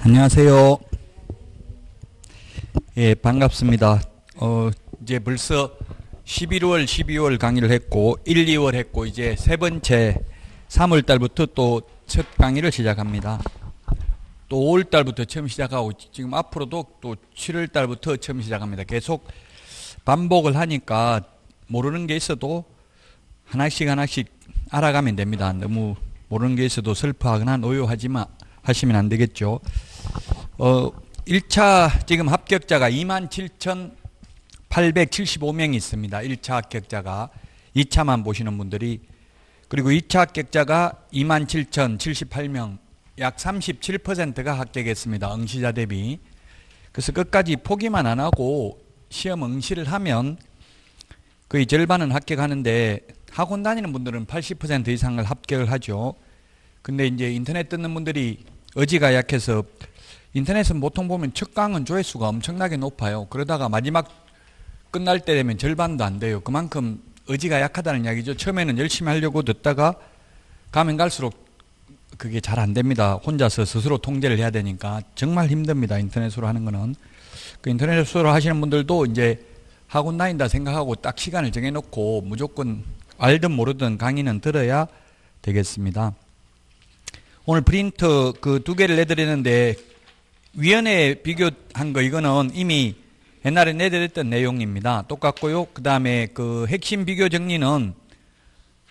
안녕하세요. 예, 반갑습니다. 이제 벌써 11월, 12월 강의를 했고, 1, 2월 했고, 이제 세 번째 3월 달부터 또 첫 강의를 시작합니다. 또 5월 달부터 처음 시작하고, 지금 앞으로도 또 7월 달부터 처음 시작합니다. 계속 반복을 하니까 모르는 게 있어도 하나씩 알아가면 됩니다. 너무 모르는 게 있어도 슬퍼하거나 노여하시면 안 되겠죠. 1차 지금 합격자가 27,875명이 있습니다. 1차 합격자가. 2차만 보시는 분들이. 그리고 2차 합격자가 27,078명. 약 37%가 합격했습니다. 응시자 대비. 그래서 끝까지 포기만 안 하고 시험 응시를 하면 거의 절반은 합격하는데, 학원 다니는 분들은 80% 이상을 합격을 하죠. 근데 이제 인터넷 듣는 분들이 의지가 약해서, 인터넷은 보통 보면 첫 강은 조회수가 엄청나게 높아요. 그러다가 마지막 끝날 때 되면 절반도 안 돼요. 그만큼 의지가 약하다는 이야기죠. 처음에는 열심히 하려고 듣다가 가면 갈수록 그게 잘 안 됩니다. 혼자서 스스로 통제를 해야 되니까 정말 힘듭니다. 인터넷으로 하는 거는. 그 인터넷으로 하시는 분들도 이제 학원 다닌다 생각하고 딱 시간을 정해놓고 무조건 알든 모르든 강의는 들어야 되겠습니다. 오늘 프린트 그 두 개를 내드리는데, 위원회 비교한 거 이거는 이미 옛날에 내드렸던 내용입니다. 똑같고요. 그 다음에 그 핵심 비교 정리는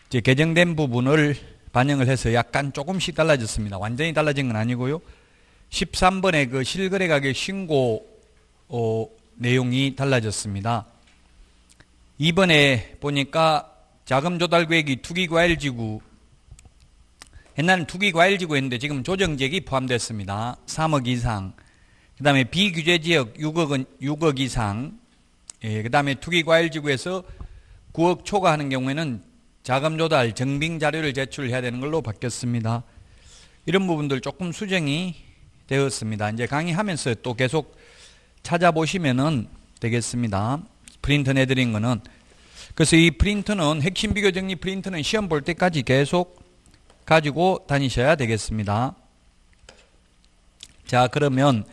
이제 개정된 부분을 반영을 해서 약간 조금씩 달라졌습니다. 완전히 달라진 건 아니고요. 13번의 그 실거래 가격 신고 내용이 달라졌습니다. 이번에 보니까 자금 조달 구획이 투기과일지구, 옛날엔 투기과일지구 했는데 지금 조정지역이 포함됐습니다. 3억 이상. 그 다음에 비규제지역 6억 이상. 그 다음에 투기과일지구에서 9억 초과하는 경우에는 자금조달 정빙자료를 제출해야 되는 걸로 바뀌었습니다. 이런 부분들 조금 수정이 되었습니다. 이제 강의하면서 또 계속 찾아보시면 되겠습니다. 프린터 내드린 거는. 그래서 이 프린터는, 핵심 비교 정리 프린터는 시험 볼 때까지 계속 가지고 다니셔야 되겠습니다. 자, 그러면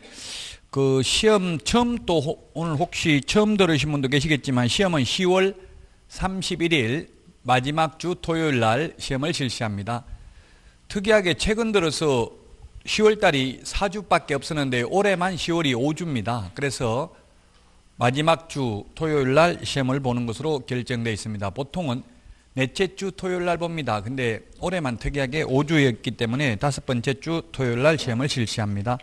그 시험 처음, 또 오늘 혹시 처음 들으신 분도 계시겠지만, 시험은 10월 31일 마지막 주 토요일 날 시험을 실시합니다. 특이하게 최근 들어서 10월 달이 4주밖에 없었는데 올해만 10월이 5주입니다. 그래서 마지막 주 토요일 날 시험을 보는 것으로 결정되어 있습니다. 보통은 넷째 주 토요일 날 봅니다. 근데 올해만 특이하게 5주였기 때문에 5번째 주 토요일 날 시험을 실시합니다.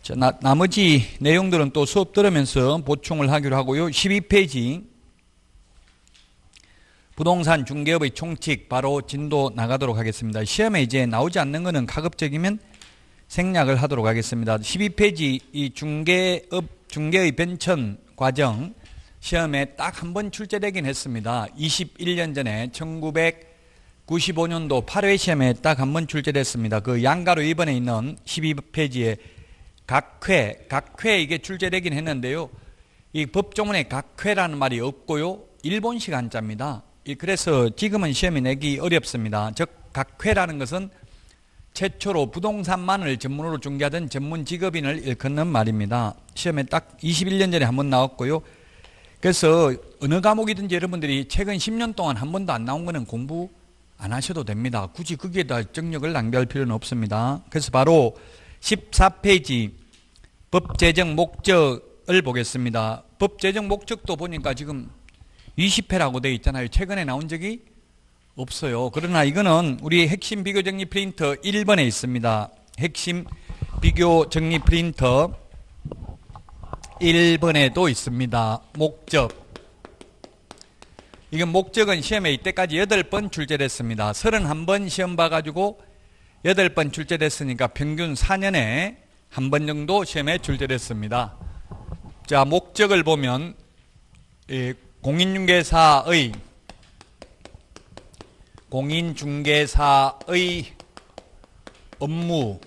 자, 나머지 내용들은 또 수업 들으면서 보충을 하기로 하고요. 12페이지 부동산 중개업의 총칙 바로 진도 나가도록 하겠습니다. 시험에 이제 나오지 않는 것은 가급적이면 생략을 하도록 하겠습니다. 12페이지 이 중개의 변천 과정, 시험에 딱 한 번 출제되긴 했습니다. 21년 전에 1995년도 8회 시험에 딱 한 번 출제됐습니다. 그 양가로 2번에 있는 12페이지에 각회 이게 출제되긴 했는데요. 이 법조문에 각회라는 말이 없고요. 일본식 한자입니다. 그래서 지금은 시험에 내기 어렵습니다. 즉 각회라는 것은 최초로 부동산만을 전문으로 중개하던 전문 직업인을 일컫는 말입니다. 시험에 딱 21년 전에 한 번 나왔고요. 그래서 어느 과목이든지 여러분들이 최근 10년 동안 한 번도 안 나온 거는 공부 안 하셔도 됩니다. 굳이 거기에다 정력을 낭비할 필요는 없습니다. 그래서 바로 14페이지 법 제정 목적을 보겠습니다. 법 제정 목적도 보니까 지금 20회라고 되어 있잖아요. 최근에 나온 적이 없어요. 그러나 이거는 우리 핵심 비교 정리 프린터 1번에 있습니다. 핵심 비교 정리 프린터 1번에도 있습니다. 목적. 이건 목적은 시험에 이때까지 8번 출제됐습니다. 31번 시험 봐가지고 8번 출제됐으니까 평균 4년에 한 번 정도 시험에 출제됐습니다. 자, 목적을 보면 공인중개사의 업무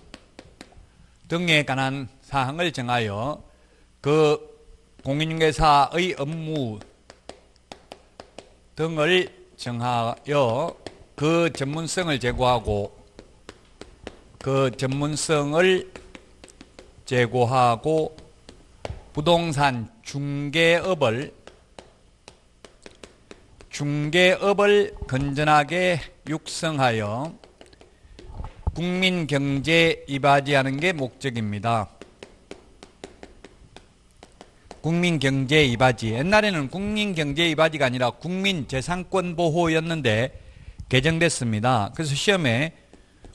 등에 관한 사항을 정하여 그 공인중개사의 업무 등을 정하여 그 전문성을 제고하고 그 전문성을 제고하고 부동산 중개업을 건전하게 육성하여 국민 경제에 이바지하는 게 목적입니다. 국민 경제에 이바지. 옛날에는 국민 경제에 이바지가 아니라 국민 재산권 보호였는데 개정됐습니다. 그래서 시험에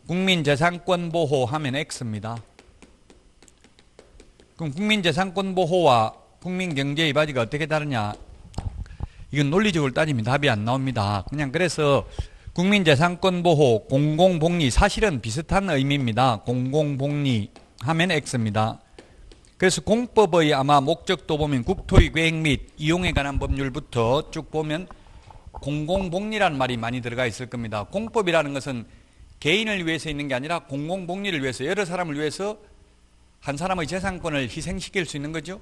국민 재산권 보호 하면 X입니다. 그럼 국민 재산권 보호와 국민 경제에 이바지가 어떻게 다르냐? 이건 논리적으로 따지면 답이 안 나옵니다. 그냥 그래서 국민재산권 보호, 공공복리 사실은 비슷한 의미입니다. 공공복리 하면 X입니다. 그래서 공법의 아마 목적도 보면 국토의 계획 및 이용에 관한 법률부터 쭉 보면 공공복리라는 말이 많이 들어가 있을 겁니다. 공법이라는 것은 개인을 위해서 있는 게 아니라 공공복리를 위해서, 여러 사람을 위해서 한 사람의 재산권을 희생시킬 수 있는 거죠.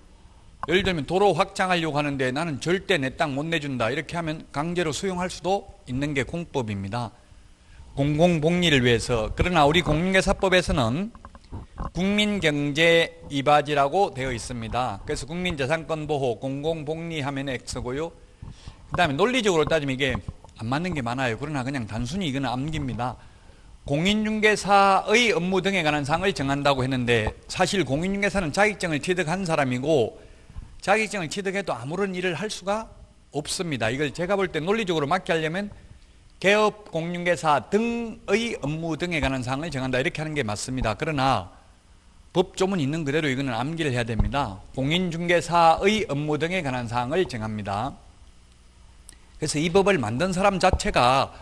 예를 들면 도로 확장하려고 하는데 나는 절대 내 땅 못 내준다, 이렇게 하면 강제로 수용할 수도 있는 게 공법입니다. 공공복리를 위해서. 그러나 우리 공인중개사법에서는 국민경제 이바지라고 되어 있습니다. 그래서 국민재산권 보호, 공공복리 하면 X고요. 그 다음에 논리적으로 따지면 이게 안 맞는 게 많아요. 그러나 그냥 단순히 이거는 암기입니다. 공인중개사의 업무 등에 관한 사항을 정한다고 했는데, 사실 공인중개사는 자격증을 취득한 사람이고 자격증을 취득해도 아무런 일을 할 수가 없습니다. 이걸 제가 볼 때 논리적으로 맞게 하려면 개업 공인중개사 등의 업무 등에 관한 사항을 정한다, 이렇게 하는 게 맞습니다. 그러나 법조문 있는 그대로 이거는 암기를 해야 됩니다. 공인중개사의 업무 등에 관한 사항을 정합니다. 그래서 이 법을 만든 사람 자체가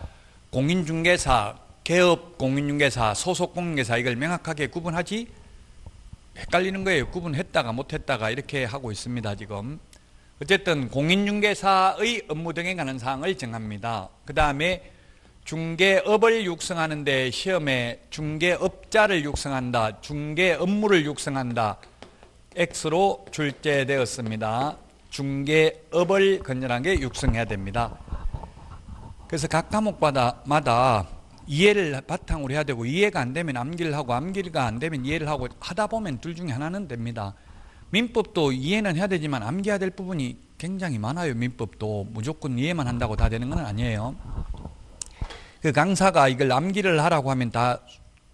공인중개사, 개업 공인중개사, 소속 공인중개사 이걸 명확하게 구분하지, 헷갈리는 거예요. 구분했다가 못했다가 이렇게 하고 있습니다. 지금 어쨌든 공인중개사의 업무 등에 관한 사항을 정합니다. 그 다음에 중개업을 육성하는데 시험에 중개업자를 육성한다, 중개업무를 육성한다, X로 출제되었습니다. 중개업을 건전하게 육성해야 됩니다. 그래서 각 과목마다 이해를 바탕으로 해야 되고, 이해가 안 되면 암기를 하고, 암기가 안 되면 이해를 하고 하다 보면 둘 중에 하나는 됩니다. 민법도 이해는 해야 되지만 암기해야 될 부분이 굉장히 많아요. 민법도 무조건 이해만 한다고 다 되는 건 아니에요. 그 강사가 이걸 암기를 하라고 하면 다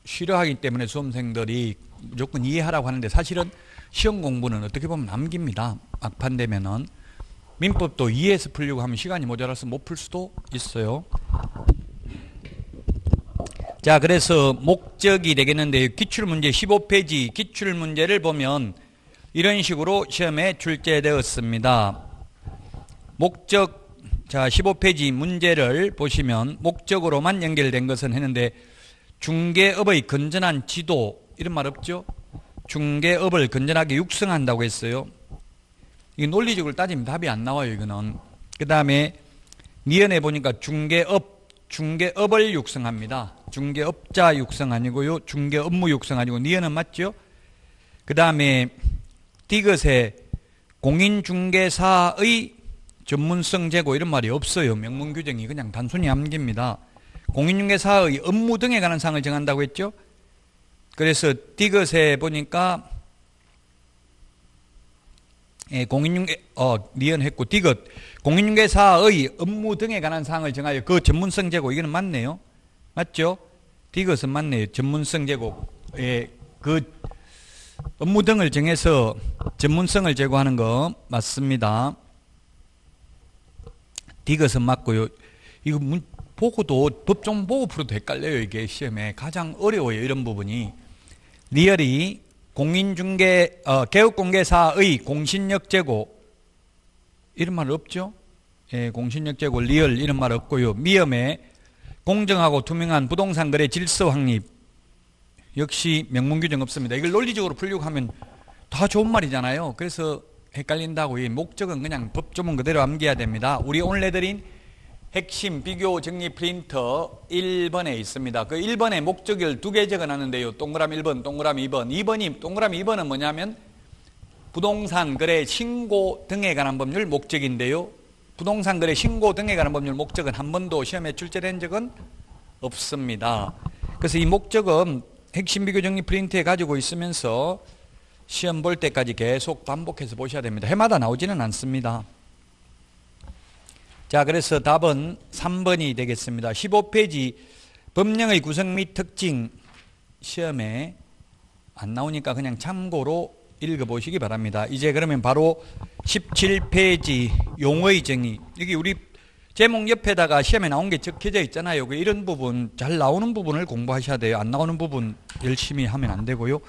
싫어하기 때문에 수험생들이 무조건 이해하라고 하는데, 사실은 시험 공부는 어떻게 보면 암기입니다. 막판 되면은 민법도 이해해서 풀려고 하면 시간이 모자라서 못 풀 수도 있어요. 자, 그래서 목적이 되겠는데, 기출문제 15페이지 기출문제를 보면 이런 식으로 시험에 출제되었습니다. 목적, 자 15페이지 문제를 보시면 목적으로만 연결된 것은 했는데, 중개업의 건전한 지도, 이런 말 없죠? 중개업을 건전하게 육성한다고 했어요. 이게 논리적으로 따지면 답이 안 나와요, 이거는. 그 다음에 니은에 보니까 중개업을 육성합니다. 중개업자 육성 아니고요, 중개업무 육성 아니고, 니은은 맞죠? 그 다음에 디귿에 공인중개사의 전문성 제고, 이런 말이 없어요. 명문 규정이 그냥 단순히 암기입니다. 공인중개사의 업무 등에 관한 사항을 정한다고 했죠? 그래서 디귿에 보니까 니은 했고, 디귿 공인중개사의 업무 등에 관한 사항을 정하여 그 전문성 제고, 이거는 맞네요. 맞죠? 디귿은 맞네요. 전문성 제고, 그 업무 등을 정해서 전문성을 제고하는 거 맞습니다. 디귿은 맞고요. 이거 보고도 법정 보고 풀어도 헷갈려요. 이게 시험에 가장 어려워요, 이런 부분이. 리얼이 개업공개사의 공신력 제고, 이런 말 없죠? 예, 공신력 제고, 리얼 이런 말 없고요. 미음에 공정하고 투명한 부동산 거래 질서 확립, 역시 명문 규정 없습니다. 이걸 논리적으로 풀려고 하면 다 좋은 말이잖아요. 그래서 헷갈린다고. 이 목적은 그냥 법조문 그대로 암기해야 됩니다. 우리 오늘 내드린 핵심 비교 정리 프린터 1번에 있습니다. 그 1번에 목적을 2개 적어놨는데요. 동그라미 1번, 동그라미 2번. 동그라미 2번은 뭐냐면 부동산 거래 신고 등에 관한 법률 목적인데요. 부동산 거래 신고 등에 관한 법률 목적은 한 번도 시험에 출제된 적은 없습니다. 그래서 이 목적은 핵심 비교 정리 프린트해 가지고 있으면서 시험 볼 때까지 계속 반복해서 보셔야 됩니다. 해마다 나오지는 않습니다. 자, 그래서 답은 3번이 되겠습니다. 15페이지 법령의 구성 및 특징 시험에 안 나오니까 그냥 참고로 읽어보시기 바랍니다. 이제 그러면 바로 17페이지 용어의 정의. 여기 우리 제목 옆에다가 시험에 나온 게 적혀져 있잖아요. 이런 부분, 잘 나오는 부분을 공부하셔야 돼요. 안 나오는 부분 열심히 하면 안 되고요.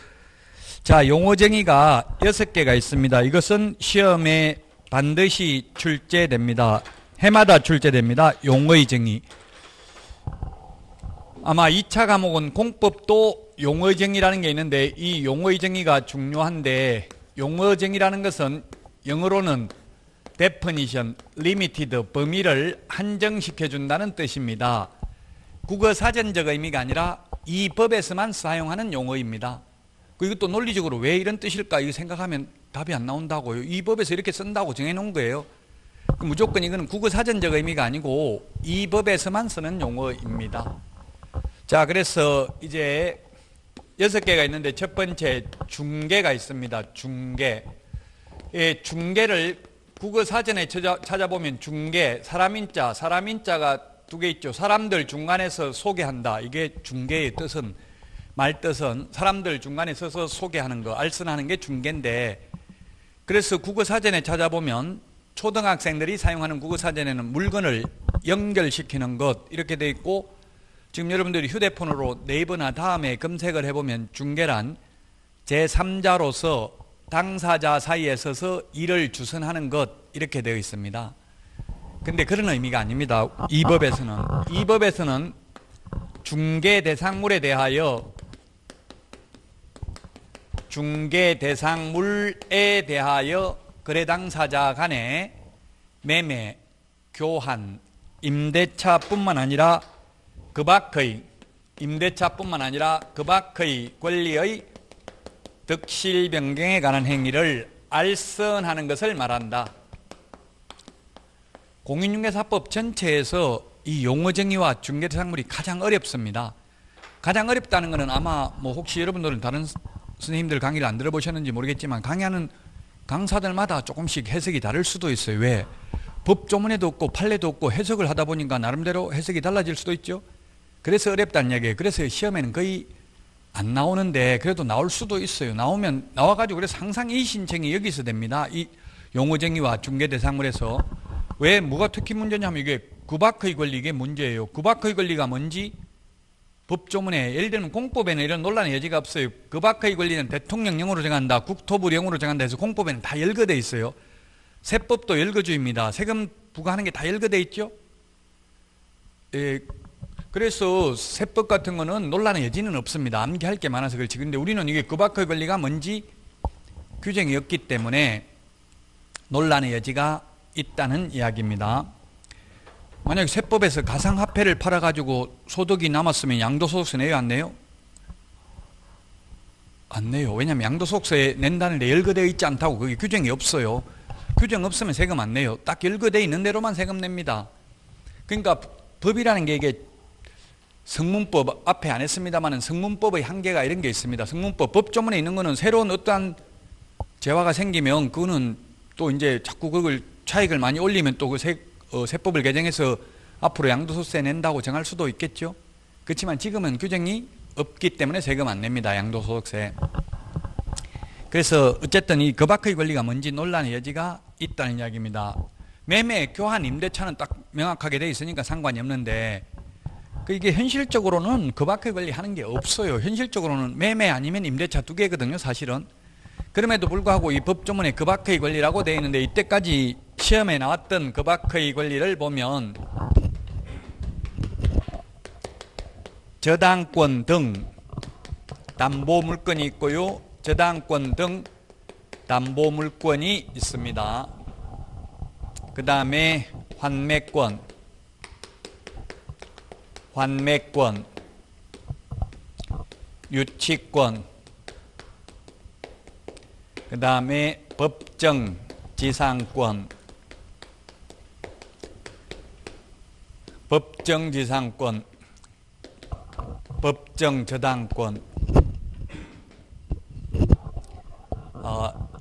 자, 용어 정의가 6개가 있습니다. 이것은 시험에 반드시 출제됩니다. 해마다 출제됩니다. 용어의 정의. 아마 2차 과목은 공법도 용어의 정의라는 게 있는데 이 용어의 정의가 중요한데 용어 정의라는 것은 영어로는 definition, limited, 범위를 한정시켜 준다는 뜻입니다. 국어 사전적 의미가 아니라 이 법에서만 사용하는 용어입니다. 이것도 논리적으로 왜 이런 뜻일까 이거 생각하면 답이 안 나온다고요. 이 법에서 이렇게 쓴다고 정해놓은 거예요. 무조건 이거는 국어 사전적 의미가 아니고 이 법에서만 쓰는 용어입니다. 자, 그래서 이제 6개가 있는데 첫 번째 중개가 있습니다. 중개. 예, 중개를 국어 사전에 찾아보면 중개, 사람인자, 사람인자가 2개 있죠. 사람들 중간에서 소개한다. 이게 중개의 뜻은, 말뜻은 사람들 중간에 서서 소개하는 거, 알선하는 게 중개인데, 그래서 국어 사전에 찾아보면 초등학생들이 사용하는 국어 사전에는 물건을 연결시키는 것 이렇게 돼 있고, 지금 여러분들이 휴대폰으로 네이버나 다음에 검색을 해보면 중개란 제3자로서 당사자 사이에 서서 일을 주선하는 것 이렇게 되어 있습니다. 근데 그런 의미가 아닙니다. 이 법에서는 중개 대상물에 대하여 거래 당사자 간의 매매, 교환, 임대차뿐만 아니라 그 밖의 권리의 득실 변경에 관한 행위를 알선하는 것을 말한다. 공인중개사법 전체에서 이 용어 정의와 중개대상물이 가장 어렵습니다. 가장 어렵다는 것은 아마 혹시 여러분들은 다른 선생님들 강의를 안 들어보셨는지 모르겠지만 강의하는 강사들마다 조금씩 해석이 다를 수도 있어요. 왜? 법조문에도 없고 판례도 없고 해석을 하다 보니까 나름대로 해석이 달라질 수도 있죠. 그래서 어렵다는 얘기예요. 그래서 시험에는 거의 안 나오는데 그래도 나올 수도 있어요. 나와가지고 그래서 항상 이 신청이 여기서 됩니다. 이 용어 정의와 중개대상물에서. 왜 뭐가 특히 문제냐면 이게 그 밖의 권리 이게 문제예요. 그 밖의 권리가 뭔지 법조문에 예를 들면 공법에는 이런 논란의 여지가 없어요. 그 밖의 권리는 대통령령으로 정한다. 국토부령으로 정한다 해서 공법에는 다 열거되어 있어요. 세법도 열거주의입니다. 세금 부과하는 게 다 열거되어 있죠. 예, 그래서 세법 같은 거는 논란의 여지는 없습니다. 암기할 게 많아서 그렇지. 근데 우리는 이게 그 밖의 권리가 뭔지 규정이 없기 때문에 논란의 여지가 있다는 이야기입니다. 만약에 세법에서 가상화폐를 팔아가지고 소득이 남았으면 양도소득세 내요, 안 내요? 안 내요. 왜냐하면 양도소득세 낸다는데 열거되어 있지 않다고 그게 규정이 없어요. 규정 없으면 세금 안 내요. 딱 열거되어 있는 대로만 세금 냅니다. 그러니까 법이라는 게 이게 성문법 앞에 안 했습니다만 성문법의 한계가 이런 게 있습니다. 성문법 법조문에 있는 거는 새로운 어떠한 재화가 생기면 그거는 또 이제 자꾸 그걸 차익을 많이 올리면 또 그 세법을 개정해서 앞으로 양도소득세 낸다고 정할 수도 있겠죠. 그렇지만 지금은 규정이 없기 때문에 세금 안 냅니다. 양도소득세. 그래서 어쨌든 이 그 밖의 권리가 뭔지 논란의 여지가 있다는 이야기입니다. 매매, 교환, 임대차는 딱 명확하게 돼 있으니까 상관이 없는데 이게 현실적으로는 그 밖의 권리 하는 게 없어요. 현실적으로는 매매 아니면 임대차 2개거든요. 사실은. 그럼에도 불구하고 이 법조문에 그 밖의 권리라고 되어 있는데 이때까지 시험에 나왔던 그 밖의 권리를 보면 저당권 등 담보물건이 있고요. 저당권 등 담보물건이 있습니다. 그 다음에 환매권, 유치권, 그 다음에 법정지상권, 법정저당권,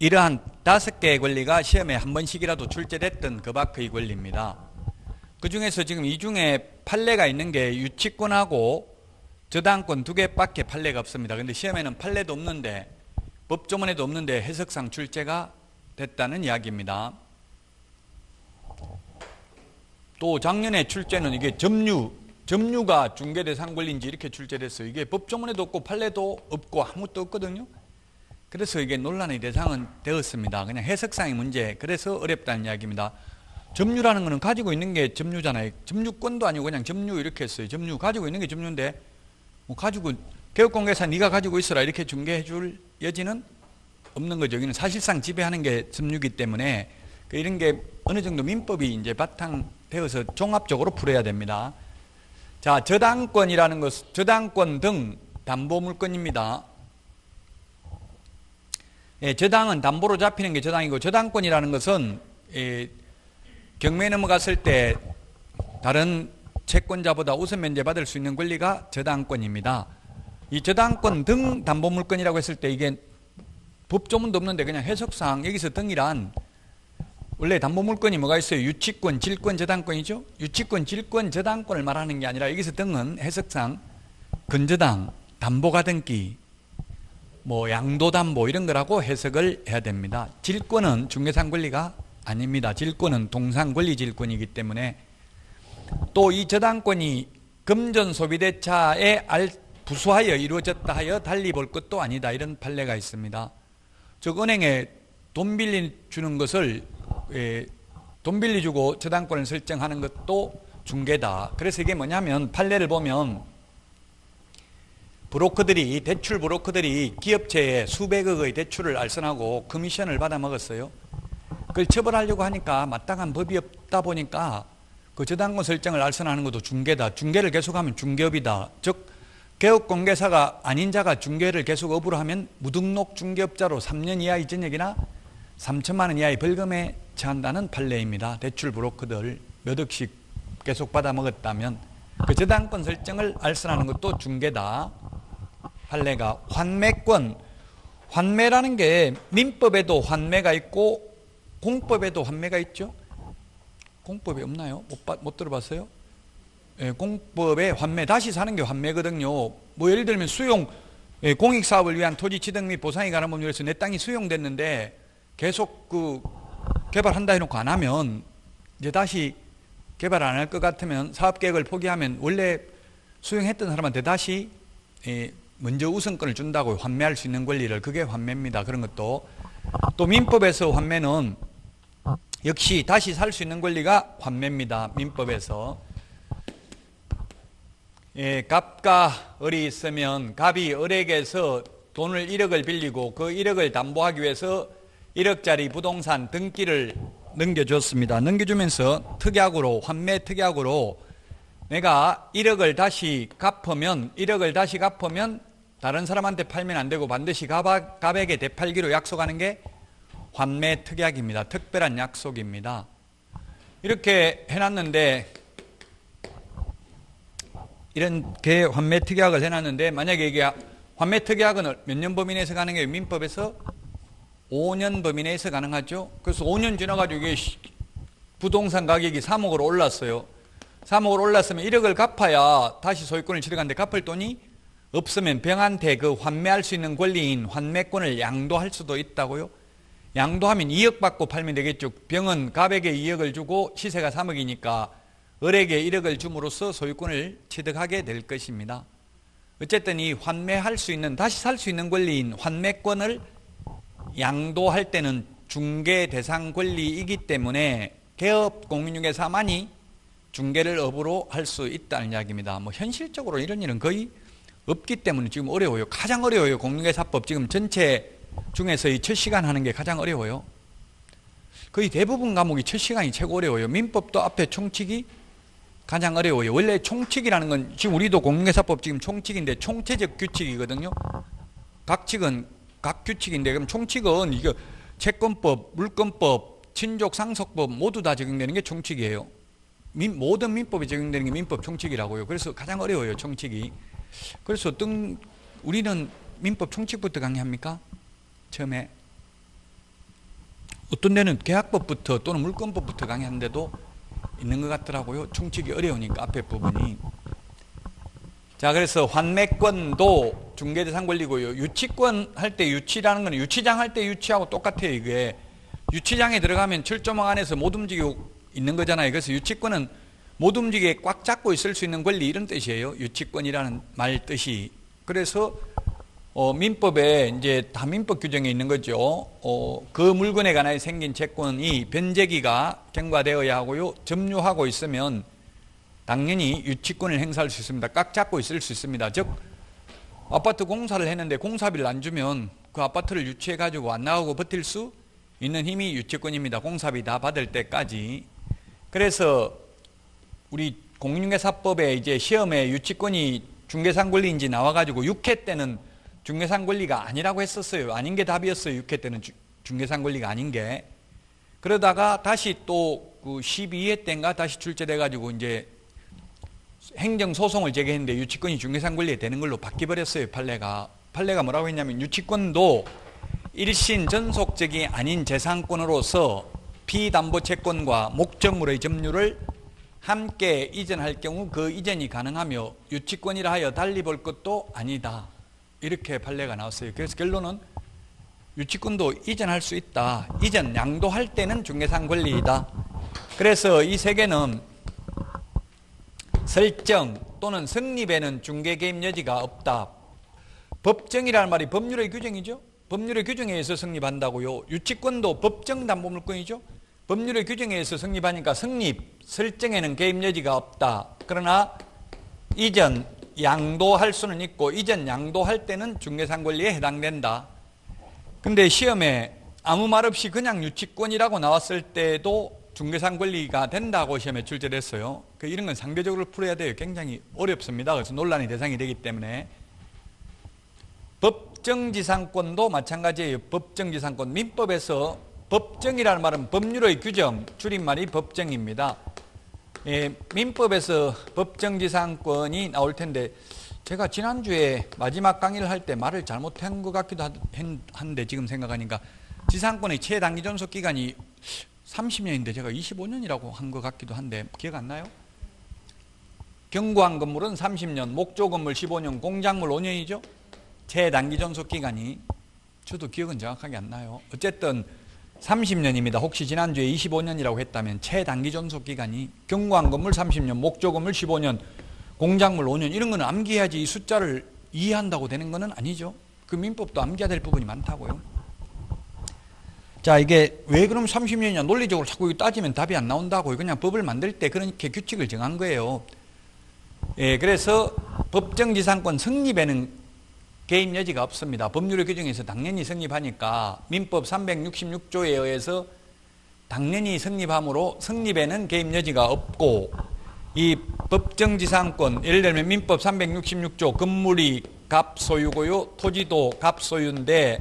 이러한 5개의 권리가 시험에 한 번씩이라도 출제됐던 그 밖의 권리입니다. 그 중에서 지금 이 중에 판례가 있는 게 유치권하고 저당권 2개밖에 판례가 없습니다. 그런데 시험에는 판례도 없는데 법조문에도 없는데 해석상 출제가 됐다는 이야기입니다. 또 작년에 출제는 이게 점유가 중개대상 권리인지 이렇게 출제됐어요. 이게 법조문에도 없고 판례도 없고 아무것도 없거든요. 그래서 이게 논란의 대상은 되었습니다. 그냥 해석상의 문제, 그래서 어렵다는 이야기입니다. 점유라는 거는 가지고 있는 게 점유잖아요. 점유권도 아니고 그냥 점유 이렇게 했어요. 점유, 가지고 있는 게 점유인데 뭐 가지고 개업공개사 네가 가지고 있어라 이렇게 중개해 줄 여지는 없는 거죠. 여기는 사실상 지배하는 게 점유기 때문에 이런 게 어느 정도 민법이 이제 바탕되어서 종합적으로 풀어야 됩니다. 자, 저당권이라는 것, 저당권 등 담보물권입니다. 예, 저당은 담보로 잡히는 게 저당이고, 저당권이라는 것은 경매에 넘어갔을 때 다른 채권자보다 우선 면제받을 수 있는 권리가 저당권입니다. 이 저당권 등 담보물권이라고 했을 때 이게 법조문도 없는데 그냥 해석상 여기서 등이란 원래 담보물권이 뭐가 있어요? 유치권, 질권, 저당권이죠. 유치권, 질권, 저당권을 말하는 게 아니라 여기서 등은 해석상 근저당, 담보가등기, 뭐 양도담보 이런 거라고 해석을 해야 됩니다. 질권은 중개상 권리가 아닙니다. 질권은 동상권리 질권이기 때문에 또 이 저당권이 금전 소비대차에 부수하여 이루어졌다 하여 달리 볼 것도 아니다. 이런 판례가 있습니다. 즉 은행에 돈 빌려주는 것을 돈 빌려주고 저당권을 설정하는 것도 중개다. 그래서 이게 뭐냐면 판례를 보면 브로커들이, 대출 브로커들이 기업체에 수백억의 대출을 알선하고 커미션을 받아 먹었어요. 그걸 처벌하려고 하니까 마땅한 법이 없다 보니까 그 저당권 설정을 알선하는 것도 중개다. 중개를 계속하면 중개업이다. 즉 개업공개사가 아닌 자가 중개를 계속 업으로 하면 무등록 중개업자로 3년 이하의 징역이나 3천만 원 이하의 벌금에 처한다는 판례입니다. 대출 브로커들 몇 억씩 계속 받아 먹었다면 그 저당권 설정을 알선하는 것도 중개다. 판례가 환매권, 환매라는 게 민법에도 환매가 있고 공법에도 환매가 있죠. 공법이 없나요? 못 들어봤어요? 예, 공법에 환매, 다시 사는 게 환매거든요. 뭐 예를 들면 수용, 공익사업을 위한 토지 취득 및 보상에 관한 법률에서 내 땅이 수용됐는데 계속 그 개발한다 해놓고 안 하면 이제 다시 개발 안 할 것 같으면 사업계획을 포기하면 원래 수용했던 사람한테 다시 먼저 우선권을 준다고 환매할 수 있는 권리를, 그게 환매입니다. 그런 것도. 또 민법에서 환매는 역시 다시 살 수 있는 권리가 환매입니다. 민법에서. 갑과 을이 있으면 갑이 을에게서 돈을 1억을 빌리고 그 1억을 담보하기 위해서 1억짜리 부동산 등기를 넘겨줬습니다. 넘겨주면서 특약으로, 환매 특약으로 내가 1억을 다시 갚으면 다른 사람한테 팔면 안 되고 반드시 갑에게 되팔기로 약속하는 게 환매 특약입니다. 특별한 약속입니다. 이렇게 해놨는데, 이렇게 환매 특약을 해놨는데, 만약에 이게 환매 특약은 몇 년 범위 내에서 가능해요? 민법에서 5년 범위 내에서 가능하죠. 그래서 5년 지나가지고 이게 부동산 가격이 3억으로 올랐어요. 3억으로 올랐으면 1억을 갚아야 다시 소유권을 취득하는데 갚을 돈이 없으면 병한테 그 환매할 수 있는 권리인 환매권을 양도할 수도 있다고요. 양도하면 2억 받고 팔면 되겠죠. 병은 갑에게 2억을 주고 시세가 3억이니까 을에게 1억을 줌으로써 소유권을 취득하게 될 것입니다. 어쨌든 이 환매할 수 있는, 다시 살 수 있는 권리인 환매권을 양도할 때는 중개 대상 권리이기 때문에 개업 공인중개사만이 중개를 업으로 할 수 있다는 이야기입니다. 뭐 현실적으로 이런 일은 거의 없기 때문에 지금 어려워요. 가장 어려워요. 공인중개사법 지금 전체 중에서 이 첫 시간 하는 게 가장 어려워요. 거의 대부분 과목이 첫 시간이 최고 어려워요. 민법도 앞에 총칙이 가장 어려워요. 원래 총칙이라는 건 지금 우리도 공인중개사법 지금 총칙인데 총체적 규칙이거든요. 각 칙은 각 규칙인데 그럼 총칙은 이거 채권법, 물권법, 친족 상속법 모두 다 적용되는 게 총칙이에요. 모든 민법이 적용되는 게 민법 총칙이라고요. 그래서 가장 어려워요. 총칙이. 그래서 우리는 민법 총칙부터 강의합니까? 처음에 어떤 데는 계약법부터 또는 물권법부터 강의하는데도 있는 것 같더라고요. 충치기 어려우니까 앞에 부분이. 자, 그래서 환매권도 중개재산 권리고요. 유치권 할 때 유치라는 건 유치장 할 때 유치하고 똑같아요. 이게 유치장에 들어가면 철조망 안에서 못 움직이고 있는 거잖아요. 그래서 유치권은 못 움직이게 꽉 잡고 있을 수 있는 권리 이런 뜻이에요. 유치권이라는 말 뜻이. 그래서 민법에 이제 다 민법 규정에 있는 거죠. 그 물건에 관하여 생긴 채권이 변제기가 경과되어야 하고요. 점유하고 있으면 당연히 유치권을 행사할 수 있습니다. 꽉 잡고 있을 수 있습니다. 즉 아파트 공사를 했는데 공사비를 안 주면 그 아파트를 유치해 가지고 안 나가고 버틸 수 있는 힘이 유치권입니다. 공사비 다 받을 때까지. 그래서 우리 공인중개사법에 이제 시험에 유치권이 중개산 권리인지 나와가지고 6회 때는 중개산 권리가 아니라고 했었어요. 아닌 게 답이었어요. 6회 때는 중개산 권리가 아닌 게. 그러다가 다시 또 그 12회 때인가 다시 출제돼가지고 이제 행정소송을 제기했는데 유치권이 중개산 권리에 되는 걸로 바뀌어버렸어요. 판례가. 판례가 뭐라고 했냐면 유치권도 일신 전속적이 아닌 재산권으로서 피담보채권과 목적물의 점유를 함께 이전할 경우 그 이전이 가능하며 유치권이라 하여 달리 볼 것도 아니다. 이렇게 판례가 나왔어요. 그래서 결론은 유치권도 이전할 수 있다. 이전 양도할 때는 중개산 권리이다. 그래서 이 세 개는 설정 또는 성립에는 중개 개입 여지가 없다. 법정이라는 말이 법률의 규정이죠. 법률의 규정에 의해서 성립한다고요. 유치권도 법정 담보물권이죠. 법률의 규정에 의해서 성립하니까 설정에는 개입 여지가 없다. 그러나 이전 양도할 수는 있고 이전 양도할 때는 중개산 권리에 해당된다. 근데 시험에 아무 말 없이 그냥 유치권이라고 나왔을 때도 중개산 권리가 된다고 시험에 출제됐어요. 이런 건 상대적으로 풀어야 돼요. 굉장히 어렵습니다. 그래서 논란의 대상이 되기 때문에. 법정지상권도 마찬가지예요. 법정지상권. 민법에서 법정이라는 말은 법률의 규정, 줄임말이 법정입니다. 민법에서 법정지상권이 나올 텐데 제가 지난주에 마지막 강의를 할 때 말을 잘못한 것 같기도 한데 지금 생각하니까 지상권의 최단기 존속기간이 30년인데 제가 25년이라고 한 것 같기도 한데 기억 안 나요? 경고한 건물은 30년, 목조 건물 15년, 공작물 5년이죠? 최단기 존속기간이. 저도 기억은 정확하게 안 나요. 어쨌든 30년입니다. 혹시 지난주에 25년이라고 했다면 최단기 존속기간이 경고한 건물 30년, 목조 건물 15년, 공작물 5년 이런 거는 암기해야지 이 숫자를 이해한다고 되는 거는 아니죠. 그 민법도 암기해야 될 부분이 많다고요. 자, 이게 왜 그럼 30년이냐 논리적으로 자꾸 따지면 답이 안 나온다고요. 그냥 법을 만들 때 그렇게 규칙을 정한 거예요. 그래서 법정지상권 성립에는 개입 여지가 없습니다. 법률의 규정에서 당연히 성립하니까 민법 366조에 의해서 당연히 성립하므로 성립에는 개입 여지가 없고 이 법정지상권 예를 들면 민법 366조 건물이 갑소유고요. 토지도 갑소유인데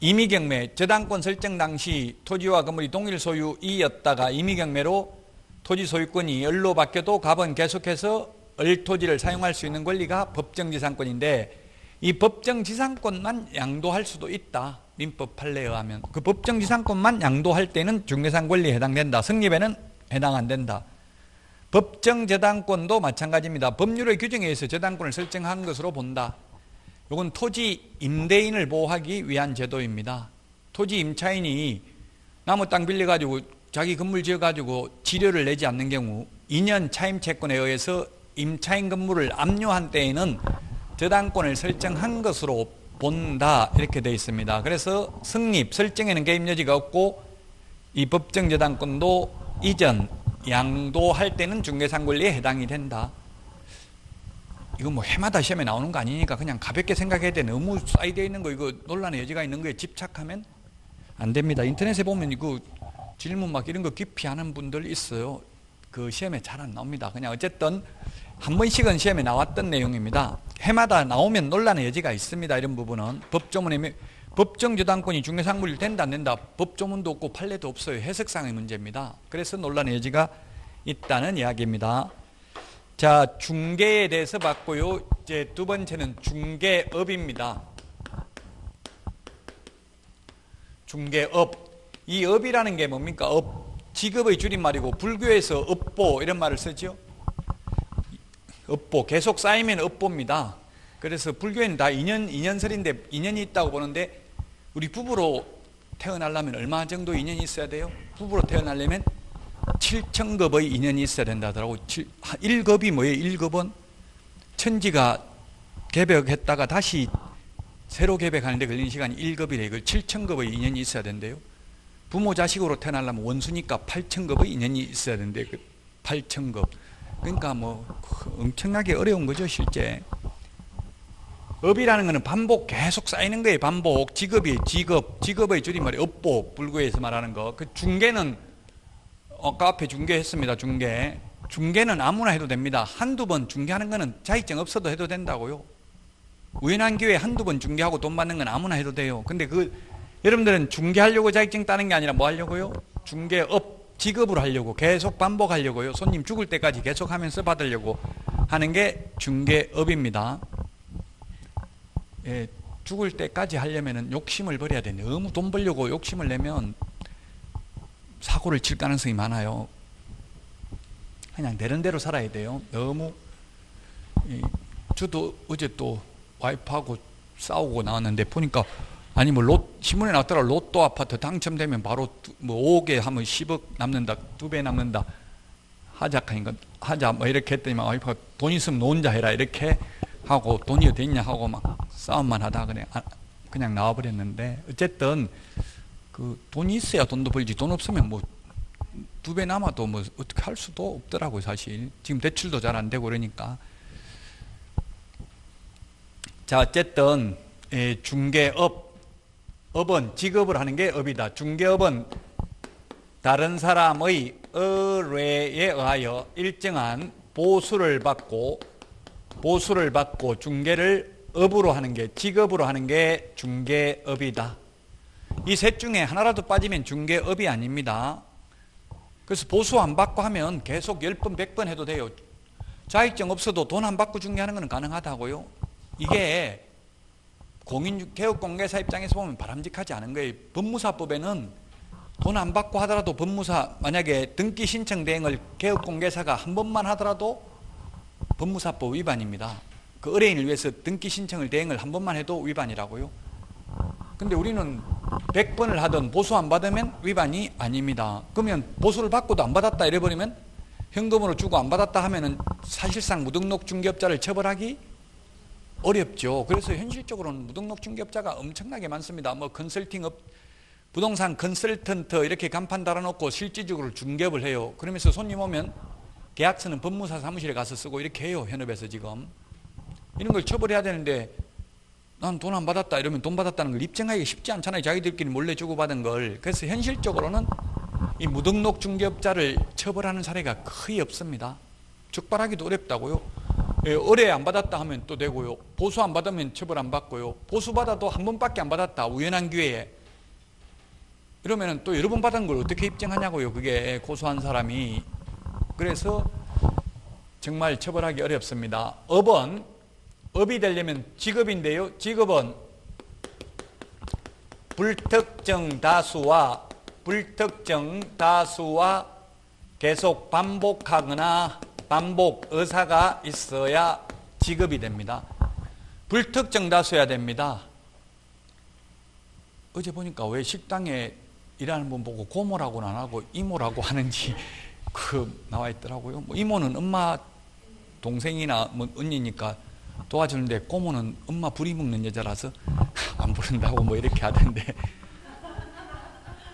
임의경매 저당권 설정 당시 토지와 건물이 동일 소유이었다가 임의경매로 토지 소유권이 을로 바뀌어도 갑은 계속해서 을 토지를 사용할 수 있는 권리가 법정지상권인데 이 법정지상권만 양도할 수도 있다. 민법 판례에 의하면. 그 법정지상권만 양도할 때는 중개산 권리에 해당된다. 성립에는 해당 안 된다. 법정저당권도 마찬가지입니다. 법률의 규정에 의해서 저당권을 설정한 것으로 본다. 이건 토지 임대인을 보호하기 위한 제도입니다. 토지 임차인이 나무 땅 빌려가지고 자기 건물 지어가지고 지료를 내지 않는 경우 2년 차임채권에 의해서 임차인 건물을 압류한 때에는 저당권을 설정한 것으로 본다. 이렇게 되어 있습니다. 그래서 성립, 설정에는 개입 여지가 없고 이 법정저당권도 이전, 양도할 때는 중개산 권리에 해당이 된다. 이거 뭐 해마다 시험에 나오는 거 아니니까 그냥 가볍게 생각해야 돼. 너무 쌓이되어 있는 거 이거 논란의 여지가 있는 거에 집착하면 안 됩니다. 인터넷에 보면 이거 질문 막 이런 거 깊이 하는 분들 있어요. 그 시험에 잘 안 나옵니다. 그냥 어쨌든 한 번씩은 시험에 나왔던 내용입니다. 해마다 나오면 논란의 여지가 있습니다. 이런 부분은 법조문에 법정저당권이 중개산 권리 된다 안 된다 법조문도 없고 판례도 없어요. 해석상의 문제입니다. 그래서 논란의 여지가 있다는 이야기입니다. 자, 중개에 대해서 봤고요. 이제 두 번째는 중개업입니다. 중개업. 이 업이라는 게 뭡니까? 직업의 줄임말이고 불교에서 업보 이런 말을 쓰죠. 업보, 계속 쌓이면 업보입니다. 그래서 불교에는 다 인연설인데 인연이 있다고 보는데 우리 부부로 태어나려면 얼마 정도 인연이 있어야 돼요? 부부로 태어나려면 7천급의 인연이 있어야 된다 하더라고. 1급이 뭐예요? 1급은 천지가 개벽했다가 다시 새로 개벽하는데 걸리는 시간이 1급이래. 이걸 7천급의 인연이 있어야 된대요. 부모 자식으로 태어나려면 원수니까 8천급의 인연이 있어야 된대. 8천급. 그러니까 뭐 엄청나게 어려운 거죠, 실제. 업이라는 거는 반복, 계속 쌓이는 거예요. 반복. 직업이 직업의 줄임말이 업보, 불교에서 말하는 거. 그 중개는 아까 앞에 중개했습니다. 중개는 아무나 해도 됩니다. 한두 번 중개하는 거는 자격증 없어도 해도 된다고요. 우연한 기회에 한두 번 중개하고 돈 받는 건 아무나 해도 돼요. 근데 여러분들은 중개하려고 자격증 따는 게 아니라 뭐 하려고요? 중개업, 직업으로 하려고, 계속 반복하려고요. 손님 죽을 때까지 계속 하면서 받으려고 하는 게 중개업입니다. 예, 죽을 때까지 하려면 욕심을 버려야 돼. 너무 돈 벌려고 욕심을 내면 사고를 칠 가능성이 많아요. 그냥 되는 대로 살아야 돼요. 너무. 저도 어제 또 와이프하고 싸우고 나왔는데 보니까 아니 뭐 신문에 나왔더라. 로또 아파트 당첨되면 바로 뭐 5개 하면 10억 남는다, 2배 남는다. 하자 뭐 이렇게 했더니 막 와이프가 돈 있으면 너 혼자 해라 이렇게 하고 돈이 어디 있냐 하고 막 싸움만 하다 그냥 나와버렸는데 어쨌든 그 돈이 있어야 돈도 벌지 돈 없으면 뭐 2배 남아도 뭐 어떻게 할 수도 없더라고요. 사실 지금 대출도 잘 안 되고 그러니까. 자, 어쨌든 업은 직업을 하는 게 업이다. 중개업은 다른 사람의 의뢰에 의하여 일정한 보수를 받고 중개를 업으로 하는 게, 직업으로 하는 게 중개업이다. 이 셋 중에 하나라도 빠지면 중개업이 아닙니다. 그래서 보수 안 받고 하면 계속 10번, 100번 해도 돼요. 자격증 없어도 돈 안 받고 중개하는 건 가능하다고요. 이게 개업공개사 입장에서 보면 바람직하지 않은 거예요. 법무사법에는 돈 안 받고 하더라도 법무사, 만약에 등기 신청 대행을 개업공개사가 한 번만 하더라도 법무사법 위반입니다. 그 의뢰인을 위해서 등기 신청을 대행을 한 번만 해도 위반이라고요. 근데 우리는 100번을 하든 보수 안 받으면 위반이 아닙니다. 그러면 보수를 받고도 안 받았다 이래버리면 현금으로 주고 안 받았다 하면은 사실상 무등록 중개업자를 처벌하기 어렵죠. 그래서 현실적으로는 무등록 중개업자가 엄청나게 많습니다. 뭐 컨설팅업, 부동산 컨설턴트 이렇게 간판 달아놓고 실질적으로 중개업을 해요. 그러면서 손님 오면 계약서는 법무사 사무실에 가서 쓰고 이렇게 해요. 현업에서 지금. 이런 걸 처벌해야 되는데 난 돈 안 받았다 이러면 돈 받았다는 걸 입증하기 쉽지 않잖아요. 자기들끼리 몰래 주고받은 걸. 그래서 현실적으로는 이 무등록 중개업자를 처벌하는 사례가 거의 없습니다. 적발하기도 어렵다고요. 의뢰 안 받았다 하면 또 되고요. 보수 안 받으면 처벌 안 받고요. 보수 받아도 한 번밖에 안 받았다. 우연한 기회에. 이러면 또 여러 번 받은 걸 어떻게 입증하냐고요. 그게 고소한 사람이. 그래서 정말 처벌하기 어렵습니다. 업이 되려면 직업인데요. 직업은 불특정 다수와 계속 반복하거나 반복 의사가 있어야 직업이 됩니다. 불특정 다수여야 됩니다. 어제 보니까 왜 식당에 일하는 분 보고 고모라고는 안 하고 이모라고 하는지 나와 있더라고요. 뭐 이모는 엄마 동생이나 뭐 언니니까 도와주는데 고모는 엄마 부리 먹는 여자라서 안 부른다고 뭐 이렇게 하던데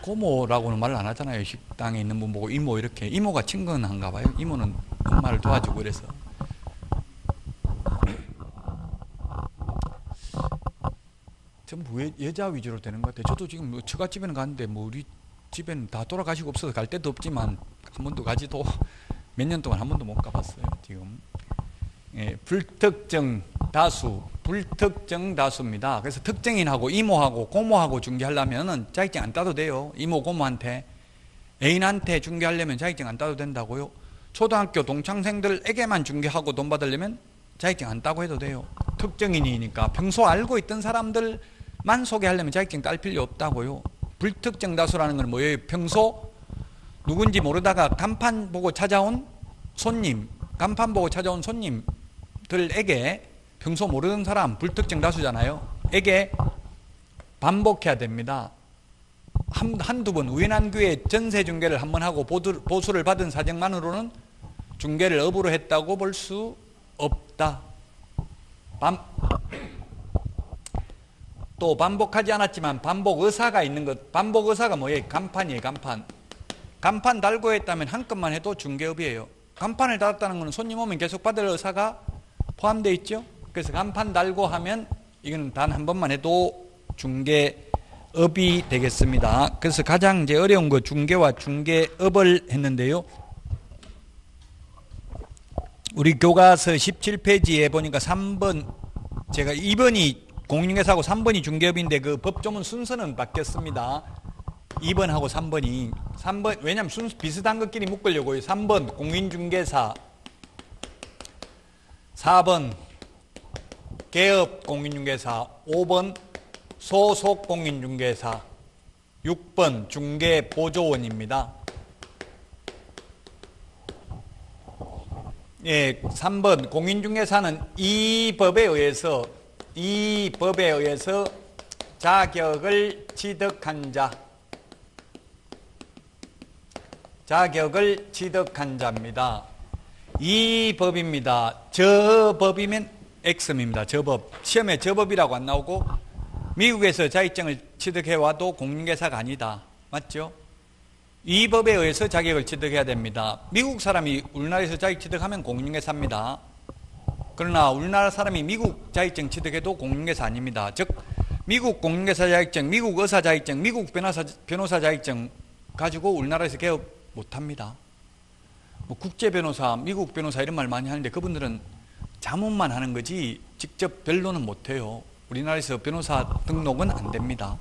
고모라고는 말을 안 하잖아요. 식당에 있는 분 보고 이모 이렇게. 이모가 친근한가 봐요. 이모는 엄마를 도와주고 그래서. 전부 여자 위주로 되는 것 같아요. 저도 지금 뭐 처갓집에는 갔는데 뭐 우리 집에는 다 돌아가시고 없어서 갈 데도 없지만 한 번도 가지도 몇 년 동안 한 번도 못 가봤어요. 지금. 불특정 다수입니다. 그래서 특정인하고 이모하고 고모하고 중개하려면 자격증 안 따도 돼요. 이모 고모한테. 애인한테 중개하려면 자격증 안 따도 된다고요. 초등학교 동창생들에게만 중개하고 돈 받으려면 자격증 안 따고 해도 돼요. 특정인이니까 평소 알고 있던 사람들만 소개하려면 자격증 딸 필요 없다고요. 불특정 다수라는 건 뭐예요? 평소 누군지 모르다가 간판 보고 찾아온 손님들에게 평소 모르는 사람, 불특정 다수잖아요. 에게 반복해야 됩니다. 한두 번 우연한 기회에 전세 중개를 한번 하고 보수를 받은 사정만으로는 중개를 업으로 했다고 볼 수 없다. 또 반복하지 않았지만 반복 의사가 있는 것. 반복 의사가 뭐예요? 간판이에요. 간판 달고 했다면 한 건만 해도 중개업이에요. 간판을 달았다는 것은 손님 오면 계속 받을 의사가 포함되어 있죠. 그래서 간판 달고 하면 이건 단 한 번만 해도 중개업이 되겠습니다. 그래서 가장 이제 어려운 거 중개와 중개업을 했는데요. 우리 교과서 17페이지에 보니까 3번, 제가 2번이 공인중개사하고 3번이 중개업인데 그 법조문 순서는 바뀌었습니다. 2번하고 3번이. 3번, 왜냐면 순서 비슷한 것끼리 묶으려고요. 3번 공인중개사, 4번 개업 공인중개사, 5번 소속 공인중개사, 6번 중개보조원입니다. 예, 3번 공인중개사는 이 법에 의해서 자격을 취득한 자입니다. 이 법입니다. 저 법이면 X입니다. 저 법. 시험에 저 법이라고 안 나오고 미국에서 자격증을 취득해와도 공인중개사가 아니다. 맞죠? 이 법에 의해서 자격을 취득해야 됩니다. 미국 사람이 우리나라에서 자격 취득하면 공인중개사입니다. 그러나 우리나라 사람이 미국 자격증 취득해도 공인중개사 아닙니다. 즉 미국 공인중개사 자격증, 미국 의사 자격증, 미국 변호사 자격증 가지고 우리나라에서 개업 못합니다. 뭐 국제 변호사, 미국 변호사 이런 말 많이 하는데 그분들은 자문만 하는 거지 직접 변론은 못해요. 우리나라에서 변호사 등록은 안 됩니다.